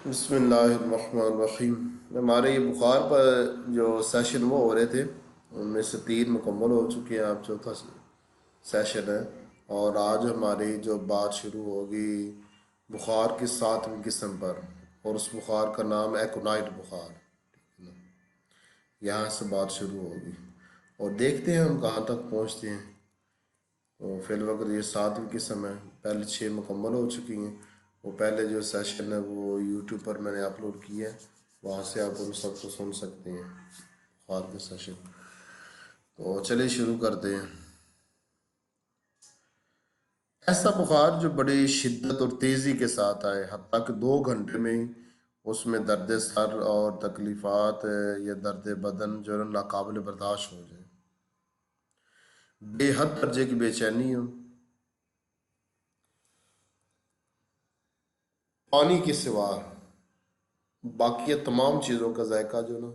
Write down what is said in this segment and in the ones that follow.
بسم اللہ الرحمن الرحیم۔ ہمارے یہ بخار پر جو سیشن وہ ہو رہے تھے ان میں سے 3 مکمل ہو چکے ہیں، اب چوتھا سیشن ہے۔ اور آج ہماری جو بات شروع ہوگی بخار کی 7ویں قسم پر، اور اس بخار کا نام ہے ایکونائٹ بخار۔ یہاں سے بات شروع ہوگی اور دیکھتے ہیں ہم کہاں تک پہنچتے ہیں۔ تو فی الوقت یہ 7ویں قسم ہے، پہلے 6 مکمل ہو چکی ہیں۔ وہ پہلے جو سیشن ہے وہ یوٹیوب پر میں نے اپلوڈ کیا ہے، وہاں سے آپ ان سب کو سن سکتے ہیں بخار کے سیشن۔ تو چلیے شروع کرتے ہیں۔ ایسا بخار جو بڑی شدت اور تیزی کے ساتھ آئے، حتیٰ کہ 2 گھنٹے میں ہی اس میں درد سر اور تکلیفات یا درد بدن جو ہے نا ناقابل برداشت ہو جائے، بے حد درجے کی بے چینی ہو، پانی کے سوا باقی تمام چیزوں کا ذائقہ جو نا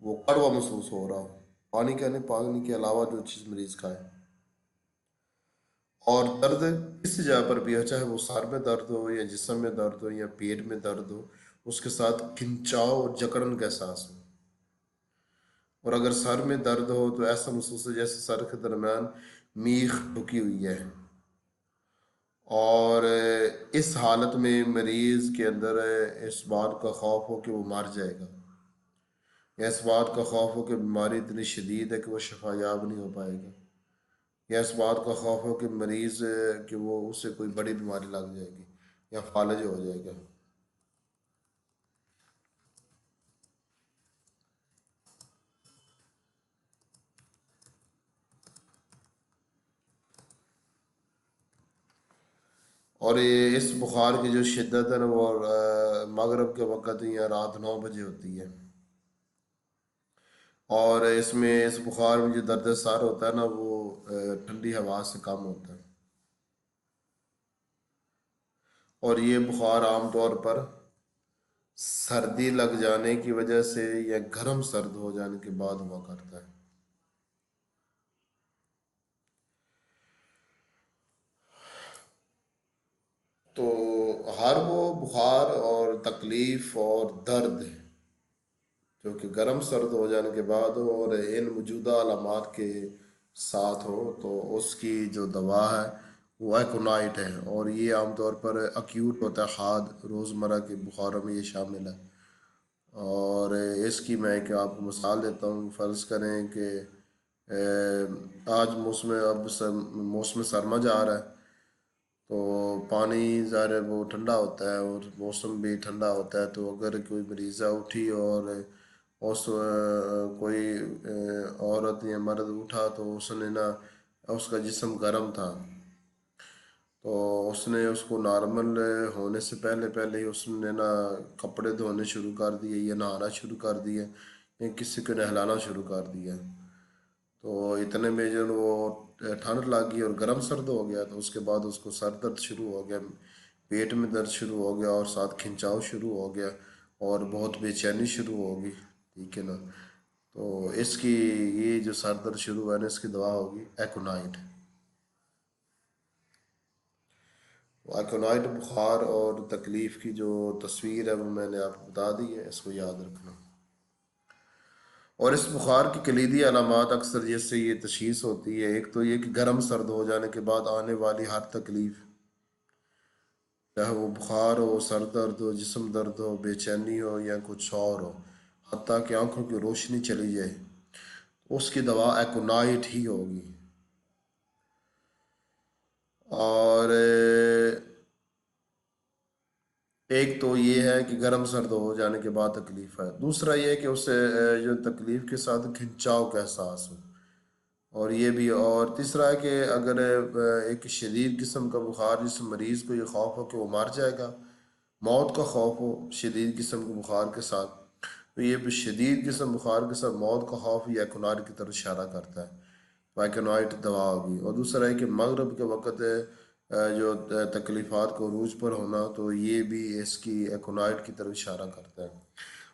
وہ کڑوا محسوس ہو رہا ہو، پانی کا نہیں، پانی کے علاوہ جو چیز مریض کھائے، اور درد کسی جگہ پر بھی ہو، چاہے وہ سر میں درد ہو یا جسم میں درد ہو یا پیٹ میں درد ہو، اس کے ساتھ کھنچاؤ اور جکڑن کا احساس ہو۔ اور اگر سر میں درد ہو تو ایسا محسوس ہو جیسے سر کے درمیان میخ ڈھکی ہوئی ہے، اور اس حالت میں مریض کے اندر اس بات کا خوف ہو کہ وہ مر جائے گا، یا اس بات کا خوف ہو کہ بیماری اتنی شدید ہے کہ وہ شفا یاب نہیں ہو پائے گا، یا اس بات کا خوف ہو کہ مریض کہ وہ اس سے کوئی بڑی بیماری لگ جائے گی یا فالج ہو جائے گا۔ اور یہ اس بخار کی جو شدت ہے نا وہ مغرب کے وقت یا رات 9 بجے ہوتی ہے، اور اس میں اس بخار میں جو درد سر ہوتا ہے نا وہ ٹھنڈی ہوا سے کم ہوتا ہے، اور یہ بخار عام طور پر سردی لگ جانے کی وجہ سے یا گرم سرد ہو جانے کے بعد ہوا کرتا ہے۔ تو ہر وہ بخار اور تکلیف اور درد جو کہ گرم سرد ہو جانے کے بعد ہو اور ان موجودہ علامات کے ساتھ ہو، تو اس کی جو دوا ہے وہ ایکونائٹ ہے، اور یہ عام طور پر اکیوٹ ہوتا ہے، حاد روزمرہ کے بخاروں میں یہ شامل ہے۔ اور اس کی میں ایک آپ کو مثال دیتا ہوں۔ فرض کریں کہ آج موسم سرما جا رہا ہے، تو پانی ظاہر ہے وہ ٹھنڈا ہوتا ہے اور موسم بھی ٹھنڈا ہوتا ہے، تو اگر کوئی مریضہ اٹھی اور اس کوئی عورت یا مرد اٹھا تو اس نے نا اس کا جسم گرم تھا، تو اس نے اس کو نارمل ہونے سے پہلے پہلے ہی اس نے نا کپڑے دھونے شروع کر دیے یا نہانا شروع کر دیا یا کسی کو نہلانا شروع کر دیا، تو اتنے میں جو وہ ٹھنڈ لگ گئی اور گرم سرد ہو گیا، تو اس کے بعد اس کو سر درد شروع ہو گیا، پیٹ میں درد شروع ہو گیا اور ساتھ کھنچاؤ شروع ہو گیا اور بہت بے چینی شروع ہوگی، ٹھیک ہے نا۔ تو اس کی یہ جو سر درد شروع ہوا ہے نا، اس کی دوا ہوگی ایکونائٹ۔ ایکونائٹ بخار اور تکلیف کی جو تصویر ہے وہ میں نے آپ کو بتا دی ہے، اس کو یاد رکھنا۔ اور اس بخار کی کلیدی علامات اکثر جس سے یہ تشخیص ہوتی ہے، ایک تو یہ کہ گرم سرد ہو جانے کے بعد آنے والی ہر تکلیف، چاہے وہ بخار ہو، سر درد ہو، جسم درد ہو، بے چینی ہو یا کچھ اور ہو، حتیٰ کہ آنکھوں کی روشنی چلی جائے، اس کی دوا ایکونائٹ ہی ہوگی۔ اور ایک تو یہ ہے کہ گرم سرد ہو جانے کے بعد تکلیف ہے، دوسرا یہ ہے کہ اس سے جو تکلیف کے ساتھ کھنچاؤ کا احساس ہو، اور یہ بھی، اور تیسرا ہے کہ اگر ایک شدید قسم کا بخار جس مریض کو یہ خوف ہو کہ وہ مر جائے گا، موت کا خوف ہو شدید قسم کے بخار کے ساتھ، تو یہ بھی شدید قسم بخار کے ساتھ موت کا خوف یہ ایکونائٹ کی طرف اشارہ کرتا ہے، تو ایکونائٹ دوا ہوگی۔ اور دوسرا ہے کہ مغرب کے وقت جو تکلیفات کو عروج پر ہونا، تو یہ بھی اس کی ایکونائٹ کی طرف اشارہ کرتا ہے۔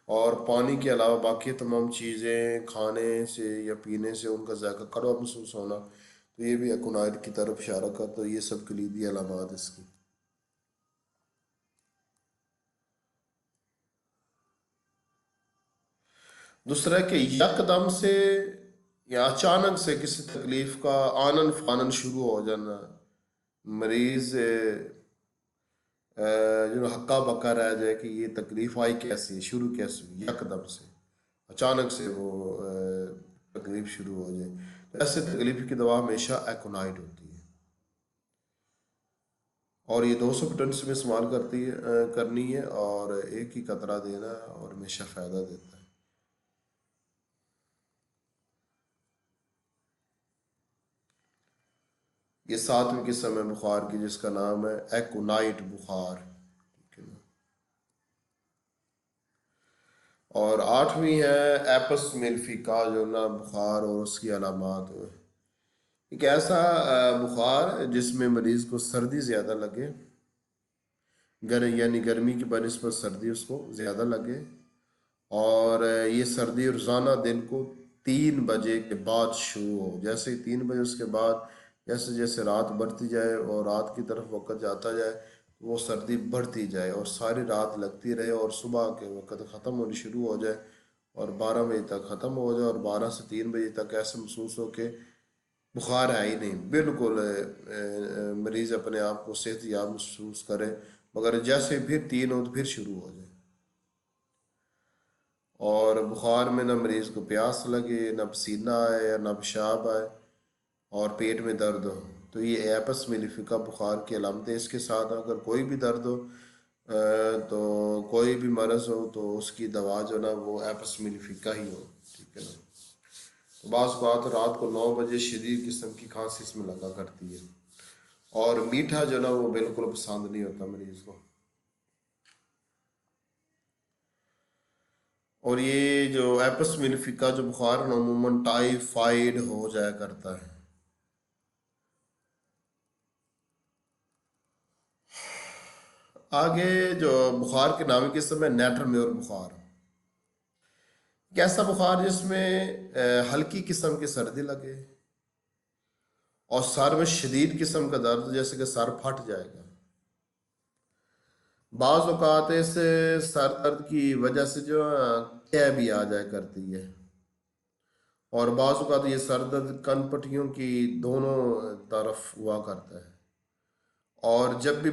اور پانی کے علاوہ باقی تمام چیزیں کھانے سے یا پینے سے ان کا ذائقہ کڑوا محسوس ہونا، تو یہ بھی ایکونائٹ کی طرف اشارہ کرتا ہے۔ یہ سب کلیدی علامات اس کی۔ دوسرا ہے کہ یکدم سے یا اچانک سے کسی تکلیف کا آنن فانن شروع ہو جانا، مریض ہکا بکا رہ جائے کہ یہ تکلیف آئی کیسے، شروع کیسے ہوئی، یکدم سے اچانک سے وہ تکلیف شروع ہو جائے، تو ایسے تکلیف کی دوا ہمیشہ ایکونائٹ ہوتی ہے، اور یہ 200 میں استعمال کرنی ہے، اور ایک ہی قطرہ دینا ہے، اور ہمیشہ فائدہ دیتا ہے۔ یہ 7ویں قسم ہے بخار کی، جس کا نام ہے ایکونائٹ بخار، ٹھیک ہے نا؟ اور 8ویں ہے ایپس میلفیکا، جو نا بخار اور اس کی علامات ہوئے، ایک ایسا بخار جس میں مریض کو سردی زیادہ لگے، یعنی گرمی کی بنسبت سردی اس کو زیادہ لگے، اور یہ سردی روزانہ دن کو 3 بجے کے بعد شروع ہو، جیسے ہی 3 بجے اس کے بعد جیسے جیسے رات بڑھتی جائے اور رات کی طرف وقت جاتا جائے، وہ سردی بڑھتی جائے اور ساری رات لگتی رہے، اور صبح کے وقت ختم ہونی شروع ہو جائے، اور 12 بجے تک ختم ہو جائے، اور 12 سے 3 بجے تک ایسا محسوس ہو کہ بخار ہے ہی نہیں، بالکل مریض اپنے آپ کو صحت یاب محسوس کرے، مگر جیسے پھر 3 ہو تو پھر شروع ہو جائے، اور بخار میں نہ مریض کو پیاس لگے، نہ پسینہ آئے، یا نہ پیشاب آئے، اور پیٹ میں درد ہو، تو یہ ایپس میلیفیکا بخار کی علامتیں۔ اس کے ساتھ اگر کوئی بھی درد ہو، تو کوئی بھی مرض ہو، تو اس کی دوا جو نا وہ ایپس میلیفیکا ہی ہو، ٹھیک ہے نا؟ تو بعض اوقات رات کو 9 بجے شدید قسم کی کھانسی اس میں لگا کرتی ہے، اور میٹھا جو نا وہ بالکل پسند نہیں ہوتا مریض کو، اور یہ جو ایپس میلیفیکا جو بخار نا عموماً ٹائیفائڈ ہو جایا کرتا ہے۔ آگے جو بخار کے نامی قسم ہے نیٹر میور بخار، ایک ایسا بخار جس میں ہلکی قسم کی سردی لگے، اور سر میں شدید قسم کا درد، جیسے کہ سر پھٹ جائے گا، بعض اوقات اس سر درد کی وجہ سے جو ہے بھی آ جایا کرتی ہے، اور بعض اوقات یہ سر درد کن پٹیوں کی دونوں طرف ہوا کرتا ہے، اور جب بھی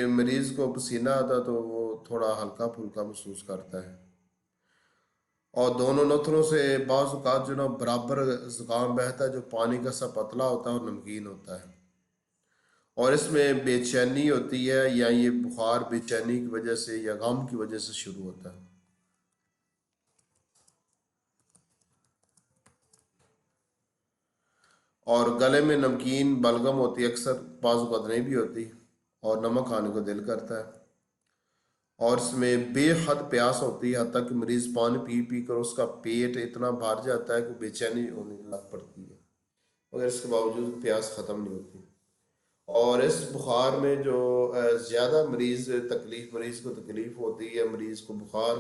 مریض کو پسینہ آتا ہے تو وہ تھوڑا ہلکا پھلکا محسوس کرتا ہے، اور دونوں نتنوں سے بعض اوقات جو نا برابر زکام بہتا ہے، جو پانی کا سا پتلا ہوتا ہے اور نمکین ہوتا ہے، اور اس میں بے چینی ہوتی ہے، یا یہ بخار بے چینی کی وجہ سے یا غم کی وجہ سے شروع ہوتا ہے، اور گلے میں نمکین بلغم ہوتی ہے، اکثر بعض اوقات نہیں بھی ہوتی، اور نمک کھانے کو دل کرتا ہے، اور اس میں بے حد پیاس ہوتی ہے، حتیٰ کہ مریض پانی پی پی کر اس کا پیٹ اتنا بھر جاتا ہے کہ بے چینی ہونے لگ پڑتی ہے، مگر اس کے باوجود پیاس ختم نہیں ہوتی، اور اس بخار میں جو زیادہ مریض کو تکلیف ہوتی ہے، مریض کو بخار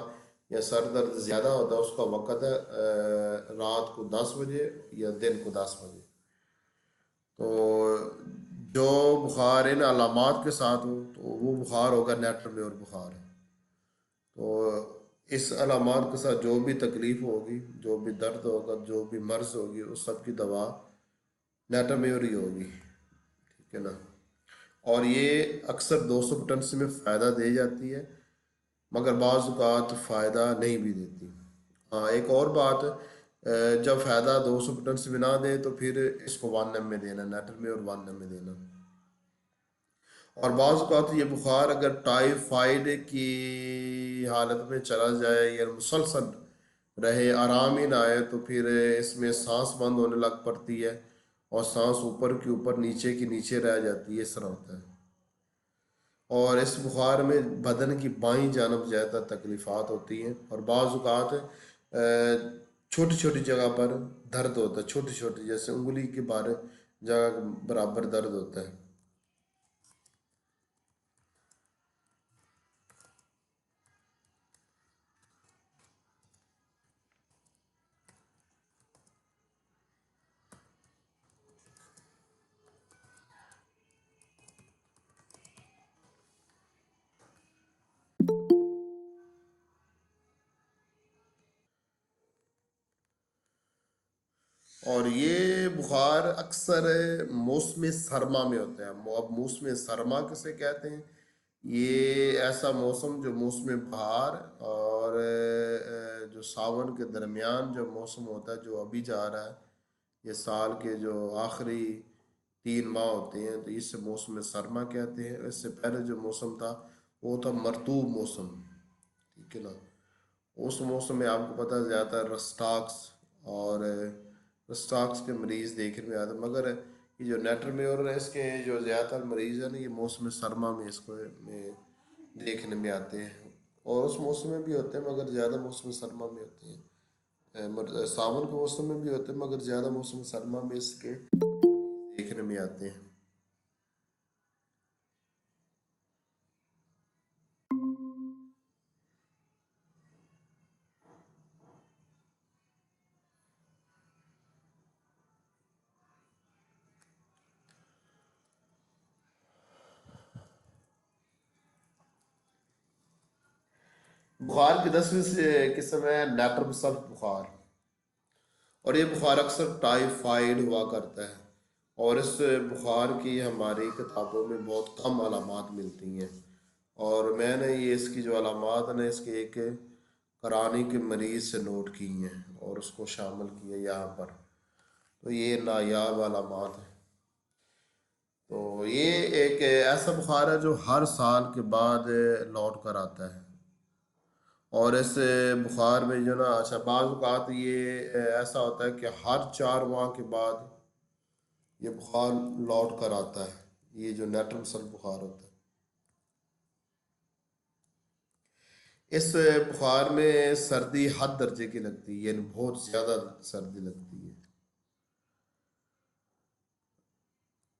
یا سر درد زیادہ ہوتا ہے، اس کا وقت ہے رات کو 10 بجے یا دن کو 10 بجے، تو جو بخار ان علامات کے ساتھ ہو تو وہ بخار ہوگا نیٹر میور بخار ہے، تو اس علامات کے ساتھ جو بھی تکلیف ہوگی، جو بھی درد ہوگا، جو بھی مرض ہوگی، اس سب کی دوا نیٹر میور ہی ہوگی، ٹھیک ہے نا؟ اور یہ اکثر 200 میں فائدہ دے جاتی ہے، مگر بعض اوقات فائدہ نہیں بھی دیتی۔ ہاں ایک اور بات، جب فائدہ 200 میں نہ دے تو پھر اس کو 1 میں دینا، نیٹر میں اور 1 میں دینا، اور بعض اوقات یہ بخار اگر ٹائیفائڈ کی حالت میں چلا جائے یا مسلسل رہے، آرام ہی نہ آئے، تو پھر اس میں سانس بند ہونے لگ پڑتی ہے، اور سانس اوپر کی اوپر نیچے کی نیچے رہ جاتی ہے، اس طرح ہوتا ہے، اور اس بخار میں بدن کی بائیں جانب زیادہ تکلیفات ہوتی ہیں، اور بعض اوقات چھوٹی چھوٹی جگہ پر درد ہوتا ہے، چھوٹی چھوٹی جیسے انگلی کے بارے جگہ برابر درد ہوتا ہے۔ اور یہ بخار اکثر موسم سرما میں ہوتا ہے۔ اب موسم سرما کسے کہتے ہیں؟ یہ ایسا موسم جو موسم بہار اور جو ساون کے درمیان جو موسم ہوتا ہے جو ابھی جا رہا ہے، یہ سال کے جو آخری 3 ماہ ہوتے ہیں، تو اس سے موسم سرما کہتے ہیں۔ اس سے پہلے جو موسم تھا وہ تھا مرطوب موسم، ٹھیک ہے نا۔ اس موسم میں آپ کو پتہ ہے زیادہ تر رسٹاکس اور رسٹاکس کے مریض دیکھنے میں آتے ہیں، مگر یہ جو نیٹر میور ہے اس کے جو زیادہ تر مریض ہیں نا، یہ موسم سرما میں اس کو میں دیکھنے میں آتے ہیں، اور اس موسم میں بھی ہوتے ہیں مگر زیادہ موسم سرما میں ہوتے ہیں۔ ساون کے موسم میں بھی ہوتے ہیں مگر زیادہ موسم سرما میں اس کے دیکھنے میں آتے ہیں۔ بخار کی 10ویں قسم ہے نیٹرم بخار، اور یہ بخار اکثر ٹائیفائڈ ہوا کرتا ہے، اور اس بخار کی ہماری کتابوں میں بہت کم علامات ملتی ہیں، اور میں نے یہ اس کی جو علامات ہیں اس کے ایک کرانی کے مریض سے نوٹ کی ہیں اور اس کو شامل کیا یہاں پر، تو یہ نایاب علامات ہیں۔ تو یہ ایک ایسا بخار ہے جو ہر سال کے بعد لوٹ کر آتا ہے، اور اس بخار میں جو نا اچھا بعض اوقات یہ ایسا ہوتا ہے کہ ہر 4 ماہ کے بعد یہ بخار لوٹ کر آتا ہے، یہ جو نیٹرم بخار ہوتا ہے۔ اس بخار میں سردی حد درجے کی لگتی ہے، یعنی بہت زیادہ سردی لگتی ہے۔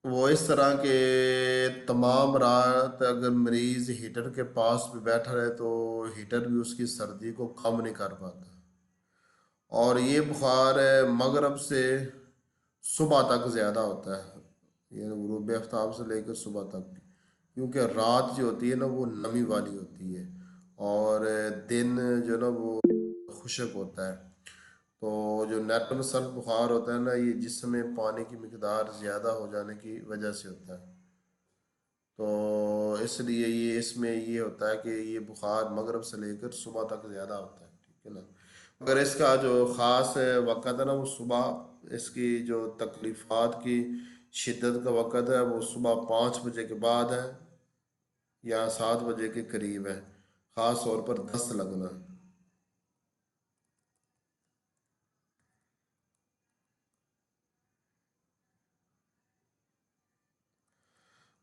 وہ اس طرح کے تمام رات اگر مریض ہیٹر کے پاس بھی بیٹھا رہے تو ہیٹر بھی اس کی سردی کو کم نہیں کر پاتا، اور یہ بخار مغرب سے صبح تک زیادہ ہوتا ہے، یعنی غروب آفتاب سے لے کر صبح تک، کیونکہ رات جو ہوتی ہے نا وہ نمی والی ہوتی ہے، اور دن جو نا وہ خشک ہوتا ہے۔ تو جو نیٹرم بخار ہوتا ہے نا، یہ جسم میں پانی کی مقدار زیادہ ہو جانے کی وجہ سے ہوتا ہے، تو اس لیے یہ اس میں یہ ہوتا ہے کہ یہ بخار مغرب سے لے کر صبح تک زیادہ ہوتا ہے، ٹھیک ہے نا۔ مگر اس کا جو خاص وقت ہے نا وہ صبح، اس کی جو تکلیفات کی شدت کا وقت ہے وہ صبح 5 بجے کے بعد ہے یا 7 بجے کے قریب ہے، خاص طور پر دست لگنا،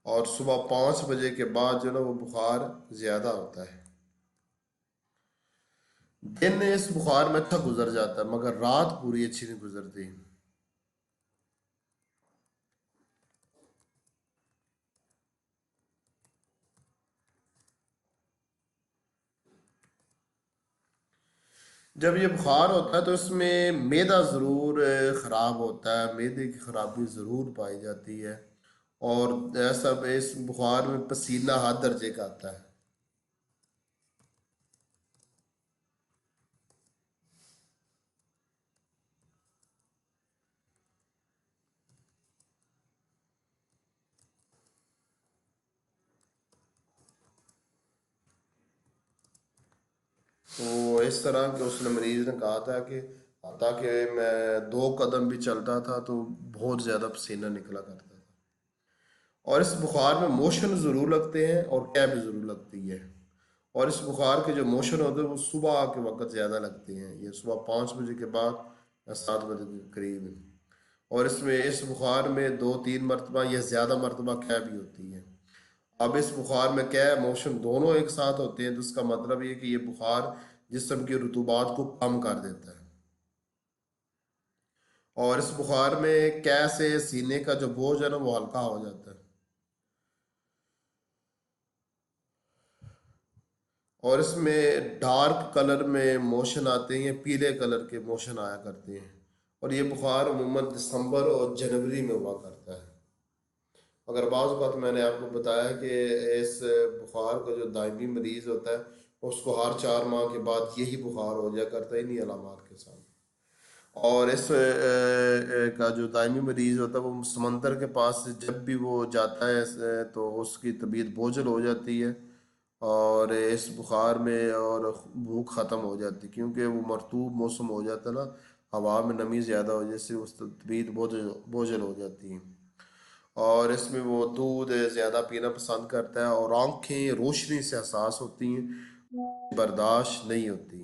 اور صبح 5 بجے کے بعد جو نا وہ بخار زیادہ ہوتا ہے۔ دن اس بخار میں اچھا گزر جاتا ہے مگر رات پوری اچھی نہیں گزرتی۔ جب یہ بخار ہوتا ہے تو اس میں معدہ ضرور خراب ہوتا ہے، معدے کی خرابی ضرور پائی جاتی ہے، اور ایسا اس بخار میں پسینہ حد درجے کا آتا ہے۔ تو اس طرح کہ اس نے مریض نے کہا تھا کہ تاکہ میں 2 قدم بھی چلتا تھا تو بہت زیادہ پسینہ نکلا کرتا تھا، اور اس بخار میں موشن ضرور لگتے ہیں اور کیب بھی ضرور لگتی ہے، اور اس بخار کے جو موشن ہوتے ہیں وہ صبح کے وقت زیادہ لگتے ہیں، یہ صبح 5 بجے کے بعد یا 7 بجے کے قریب، اور اس میں اس بخار میں 2-3 مرتبہ یا زیادہ مرتبہ کیب بھی ہوتی ہے۔ اب اس بخار میں کیا ہے، موشن دونوں ایک ساتھ ہوتے ہیں، جس کا مطلب یہ کہ یہ بخار جسم کی رطوبات کو کم کر دیتا ہے، اور اس بخار میں کیسے سینے کا جو بوجھ ہے نا وہ ہلکا ہو جاتا ہے، اور اس میں ڈارک کلر میں موشن آتے ہیں، پیلے کلر کے موشن آیا کرتے ہیں، اور یہ بخار عموماً دسمبر اور جنوری میں ہوا کرتا ہے، مگر بعض اوقات میں نے آپ کو بتایا کہ اس بخار کا جو دائمی مریض ہوتا ہے اس کو ہر 4 ماہ کے بعد یہی بخار ہو جایا کرتا ہے انہی علامات کے ساتھ۔ اور اس کا جو دائمی مریض ہوتا ہے وہ سمندر کے پاس سے جب بھی وہ جاتا ہے تو اس کی طبیعت بوجھل ہو جاتی ہے، اور اس بخار میں اور بھوک ختم ہو جاتی ہے، کیونکہ وہ مرطوب موسم ہو جاتا ہے نا، ہوا میں نمی زیادہ ہو جائے سے اس طبیعت بوجھل ہو جاتی ہے، اور اس میں وہ دودھ زیادہ پینا پسند کرتا ہے، اور آنکھیں روشنی سے حساس ہوتی ہیں، برداشت نہیں ہوتی،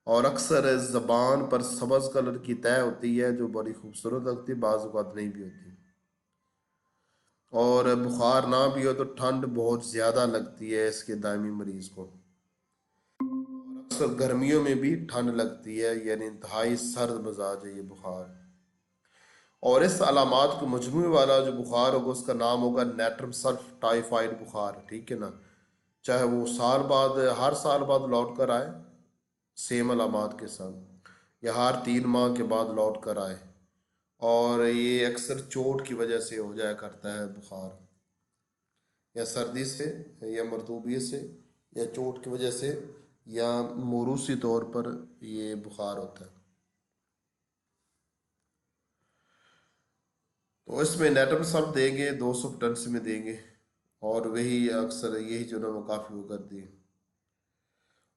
اور اکثر زبان پر سبز کلر کی طے ہوتی ہے جو بڑی خوبصورت لگتی ہے، بعض اوقات نہیں بھی ہوتی، اور بخار نہ بھی ہو تو ٹھنڈ بہت زیادہ لگتی ہے اس کے دائمی مریض کو، اکثر گرمیوں میں بھی ٹھنڈ لگتی ہے، یعنی انتہائی سرد مزاج ہے یہ بخار، اور اس علامات کے مجموعے والا جو بخار ہوگا اس کا نام ہوگا نیٹرم سلف ٹائیفائڈ بخار، ٹھیک ہے نا، چاہے وہ سال بعد ہر سال بعد لوٹ کر آئے سیم علامات کے ساتھ، یا ہر 3 ماہ کے بعد لوٹ کر آئے، اور یہ اکثر چوٹ کی وجہ سے ہو جایا کرتا ہے بخار، یا سردی سے، یا مرطوبیت سے، یا چوٹ کی وجہ سے، یا موروثی طور پر یہ بخار ہوتا ہے۔ تو اس میں نیٹم سب دیں گے 200 ٹنس میں دیں گے، اور وہی اکثر یہی جو نا وہ کافی وہ کرتی ہے،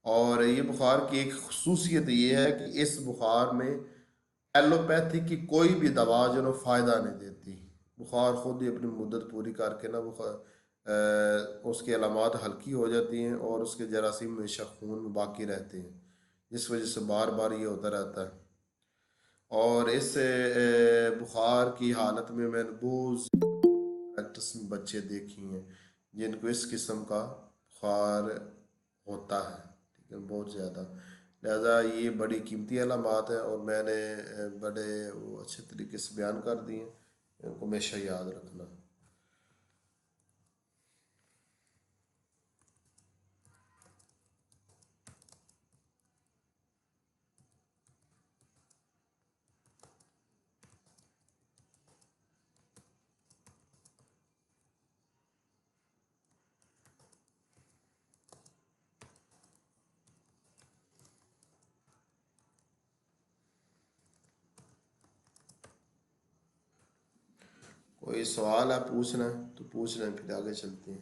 اور یہ بخار کی ایک خصوصیت یہ ہے کہ اس بخار میں ایلوپیتھی کی کوئی بھی دوا جو نا فائدہ نہیں دیتی، بخار خود ہی اپنی مدت پوری کر کے نا بخار اس کی علامات ہلکی ہو جاتی ہیں، اور اس کے جراثیم ہمیشہ خون میں باقی رہتے ہیں، جس وجہ سے بار بار یہ ہوتا رہتا ہے، اور اس بخار کی حالت میں نے بہت پریکٹس میں بچے دیکھی ہیں جن کو اس قسم کا بخار ہوتا ہے، ٹھیک ہے، بہت زیادہ، لہذا یہ بڑی قیمتی علامات ہیں، اور میں نے بڑے وہ اچھے طریقے سے بیان کر دی ہیں، ان کو ہمیشہ یاد رکھنا۔ کوئی سوال ہے پوچھنا ہے تو پوچھ لیں، پھر آگے چلتے ہیں۔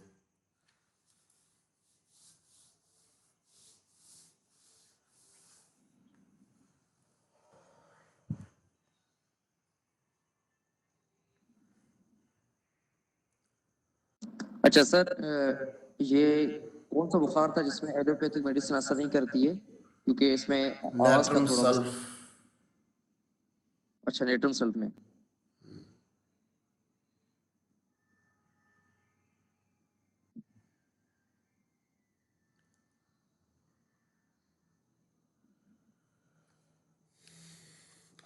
اچھا سر، یہ کون سا بخار تھا جس میں ایلوپیتھک میڈیسن اثر نہیں کرتی ہے؟ کیونکہ اس میں آواز کا نیٹرم تھوڑا سلف۔ مسئلہ۔ اچھا، نیٹرم سلف میں۔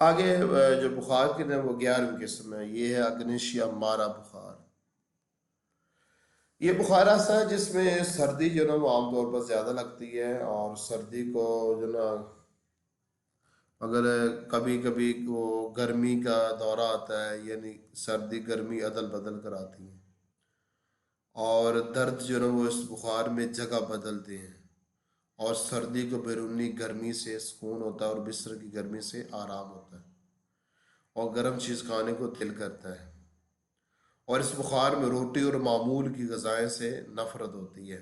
آگے جو بخار کی وہ 11ویں قسم ہے، یہ ہے اگنیشیا مارا بخار۔ یہ بخار ایسا ہے جس میں سردی جو نا وہ عام طور پر زیادہ لگتی ہے، اور سردی کو جو نا اگر کبھی کبھی وہ گرمی کا دورہ آتا ہے، یعنی سردی گرمی عدل بدل کر آتی ہے، اور درد جو نا وہ اس بخار میں جگہ بدلتے ہیں، اور سردی کو بیرونی گرمی سے سکون ہوتا ہے، اور بستر کی گرمی سے آرام ہوتا ہے، اور گرم چیز کھانے کو دل کرتا ہے، اور اس بخار میں روٹی اور معمول کی غذائیں سے نفرت ہوتی ہے،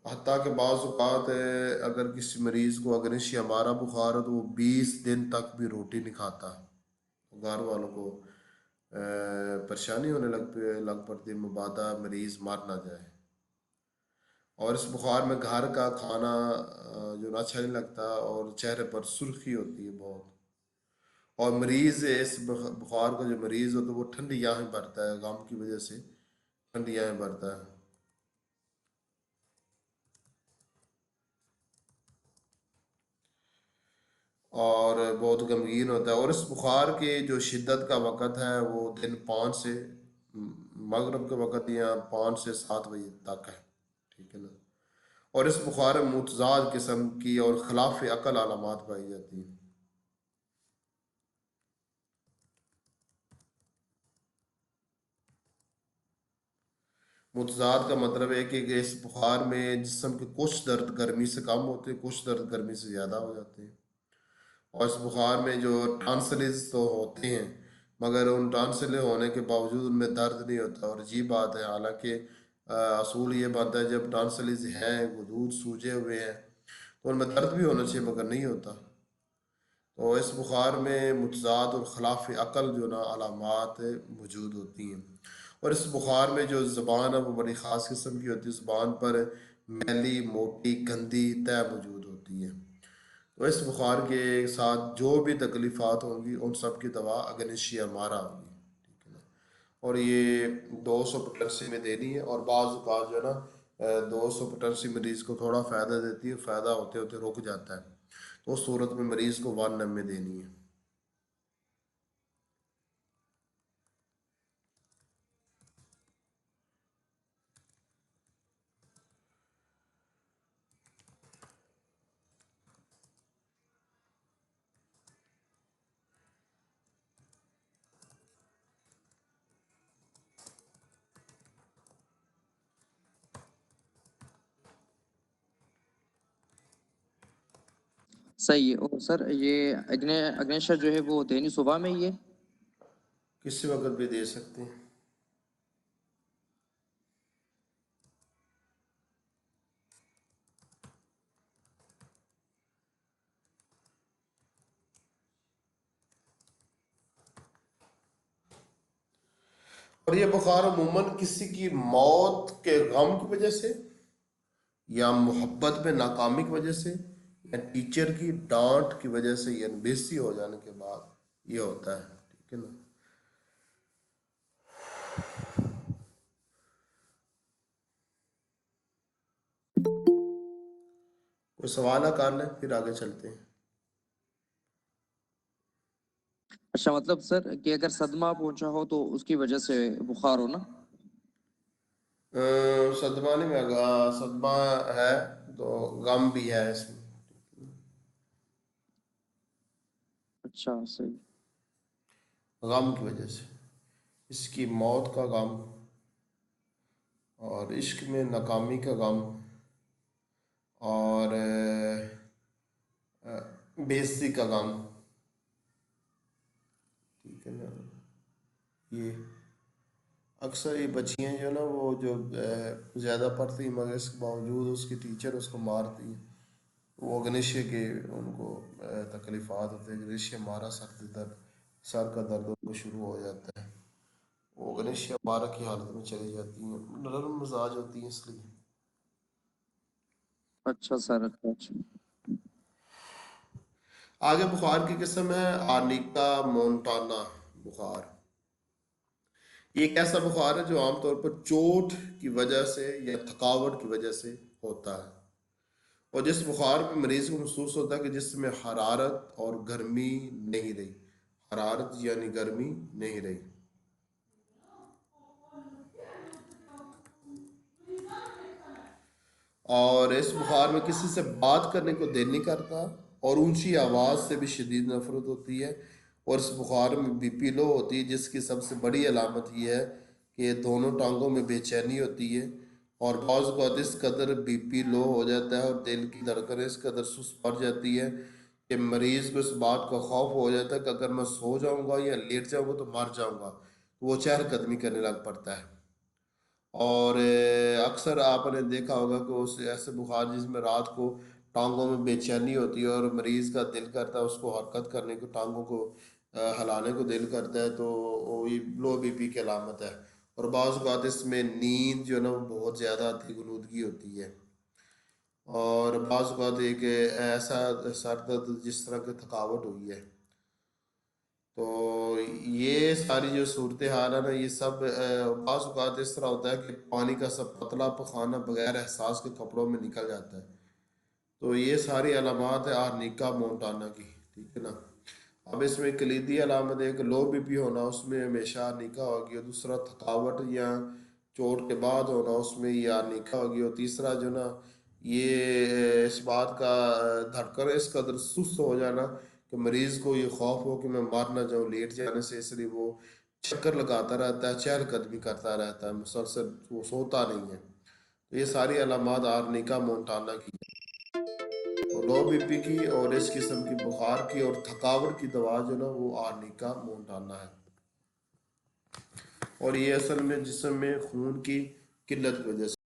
حتیٰ کہ بعض اوقات اگر کسی مریض کو اگنیشیا مارا بخار ہو تو وہ 20 دن تک بھی روٹی نہیں کھاتا، گھر والوں کو پریشانی ہونے لگ پڑتی ہے، مبادا مریض مر نہ جائے، اور اس بخار میں گھر کا کھانا جو اچھا نہیں لگتا، اور چہرے پر سرخی ہوتی ہے بہت، اور مریض اس بخار کا جو مریض ہوتا ہے وہ ٹھنڈی آہیں بھرتا ہے، غم کی وجہ سے ٹھنڈی آہیں بھرتا ہے، اور بہت غمگین ہوتا ہے، اور اس بخار کی جو شدت کا وقت ہے وہ دن 5 سے مغرب کے وقت یا 5 سے 7 بجے تک ہے، ٹھیک ہے نا، اور اس بخار میں متضاد قسم کی اور خلاف عقل علامات پائی جاتی ہیں۔ متضاد کا مطلب ہے کہ اس بخار میں جسم کے کچھ درد گرمی سے کم ہوتے ہیں، کچھ درد گرمی سے زیادہ ہو جاتے ہیں۔ اور اس بخار میں جو ٹانسلز تو ہوتے ہیں، مگر ان ٹانسل ہونے کے باوجود ان میں درد نہیں ہوتا، اور عجیب بات ہے، حالانکہ اصول یہ بات ہے جب ٹانسلز ہیں، غدود سوجے ہوئے ہیں، تو ان میں درد بھی ہونا چاہیے مگر نہیں ہوتا۔ تو اس بخار میں متضاد اور خلاف عقل جو نا علامات موجود ہوتی ہیں۔ اور اس بخار میں جو زبان ہے وہ بڑی خاص قسم کی ہوتی ہے، زبان پر میلی موٹی گندی تہ موجود ہوتی ہے۔ تو اس بخار کے ساتھ جو بھی تکلیفات ہوں گی ان سب کی دوا اگنیشیا مارا ہوگی، ٹھیک ہے نا۔ اور یہ 200 میں دینی ہے، اور بعض اوقات جو ہے نا 200 مریض کو تھوڑا فائدہ دیتی ہے، فائدہ ہوتے ہوتے رک جاتا ہے، تو اس صورت میں مریض کو 1 میں دینی ہے۔ صحیح ہے۔ اور سر یہ اگنیشر جو ہے وہ دینی صبح میں ہی ہے؟ کسی وقت بھی دے سکتے ہیں۔ اور یہ بخار عموماً کسی کی موت کے غم کی وجہ سے، یا محبت میں ناکامی کی وجہ سے، یا ٹیچر کی ڈانٹ کی وجہ سے، یا بےسی ہو جانے کے بعد یہ ہوتا ہے، ٹھیک ہے نا۔ کوئی سوال ہے کر لیں پھر آگے چلتے ہیں۔ اچھا، مطلب سر کہ اگر صدمہ پہنچا ہو تو اس کی وجہ سے بخار ہو نا؟ صدمہ نہیں ہوگا، صدمہ ہے تو غم بھی ہے اس میں، اچھا صحیح۔ غم کی وجہ سے، اس کی موت کا غم، اور عشق میں ناکامی کا غم، اور بےعزتی کا غم، ٹھیک ہے نا۔ یہ اکثر یہ بچیاں جو ہے نا وہ جو زیادہ پڑھتی ہیں مگر اس کے باوجود اس کی ٹیچر اس کو مارتی ہیں، وہ اگنیشیا کے ان کو تکلیفات ہوتے ہیں، اگنیشیا مارا، سر کا درد ان کو شروع ہو جاتا ہے، وہ اگنیشیا مارا کی حالت میں چلی جاتی ہیں، نرم مزاج ہوتی ہیں اس لیے۔ اچھا سر، اچھا۔ آگے بخار کی قسم ہے آرنیکا مونٹانا بخار۔ یہ ایک ایسا بخار ہے جو عام طور پر چوٹ کی وجہ سے یا تھکاوٹ کی وجہ سے ہوتا ہے، اور جس بخار میں مریض کو محسوس ہوتا ہے کہ جسم میں حرارت اور گرمی نہیں رہی، حرارت یعنی گرمی نہیں رہی۔ اور اس بخار میں کسی سے بات کرنے کو دل نہیں کرتا، اور اونچی آواز سے بھی شدید نفرت ہوتی ہے، اور اس بخار میں بی پی لو ہوتی ہے، جس کی سب سے بڑی علامت یہ ہے کہ دونوں ٹانگوں میں بے چینی ہوتی ہے، اور بعض اوقات اس قدر بی پی لو ہو جاتا ہے اور دل کی دھڑکنیں اس قدر سست پڑ جاتی ہے کہ مریض کو اس بات کا خوف ہو جاتا ہے کہ اگر میں سو جاؤں گا یا لیٹ جاؤں گا تو مر جاؤں گا، تو وہ چہل قدمی کرنے لگ پڑتا ہے۔ اور اکثر آپ نے دیکھا ہوگا کہ اس ایسے بخار جس میں رات کو ٹانگوں میں بے چینی ہوتی ہے اور مریض کا دل کرتا ہے اس کو حرکت کرنے کو، ٹانگوں کو ہلانے کو دل کرتا ہے، تو وہ لو بی پی کی علامت ہے۔ اور بعض اوقات اس میں نیند جو ہے نا وہ بہت زیادہ آتی، غنودگی ہوتی ہے، اور بعض اوقات ایک ایسا سر درد جس طرح کی تھکاوٹ ہوئی ہے۔ تو یہ ساری جو صورتحال ہے نا یہ سب بعض اوقات اس طرح ہوتا ہے کہ پانی کا سب پتلا پخانا بغیر احساس کے کپڑوں میں نکل جاتا ہے، تو یہ ساری علامات ہے آرنیکا مونٹانا کی، ٹھیک ہے نا۔ اب اس میں کلیدی علامت ایک لو بی پی ہونا، اس میں ہمیشہ آرنیکا ہوگی، اور دوسرا تھکاوٹ یا چوٹ کے بعد ہونا، اس میں یہ آرنیکا ہوگی، اور تیسرا جو نا یہ اس بات کا دھڑکن اس قدر سست ہو جانا کہ مریض کو یہ خوف ہو کہ میں مر نہ جاؤں لیٹ جانے سے، اس لیے وہ چکر لگاتا رہتا ہے، چہل قدمی کرتا رہتا ہے مسلسل، وہ سوتا نہیں ہے. تو یہ ساری علامات آرنیکا مونٹانا کی اور لو بی پی کی اور اس قسم کی بخار کی اور تھکاوٹ کی دوا جو نا وہ آرنیکا مونٹانا ہے. اور یہ اصل میں جسم میں خون کی قلت کی وجہ سے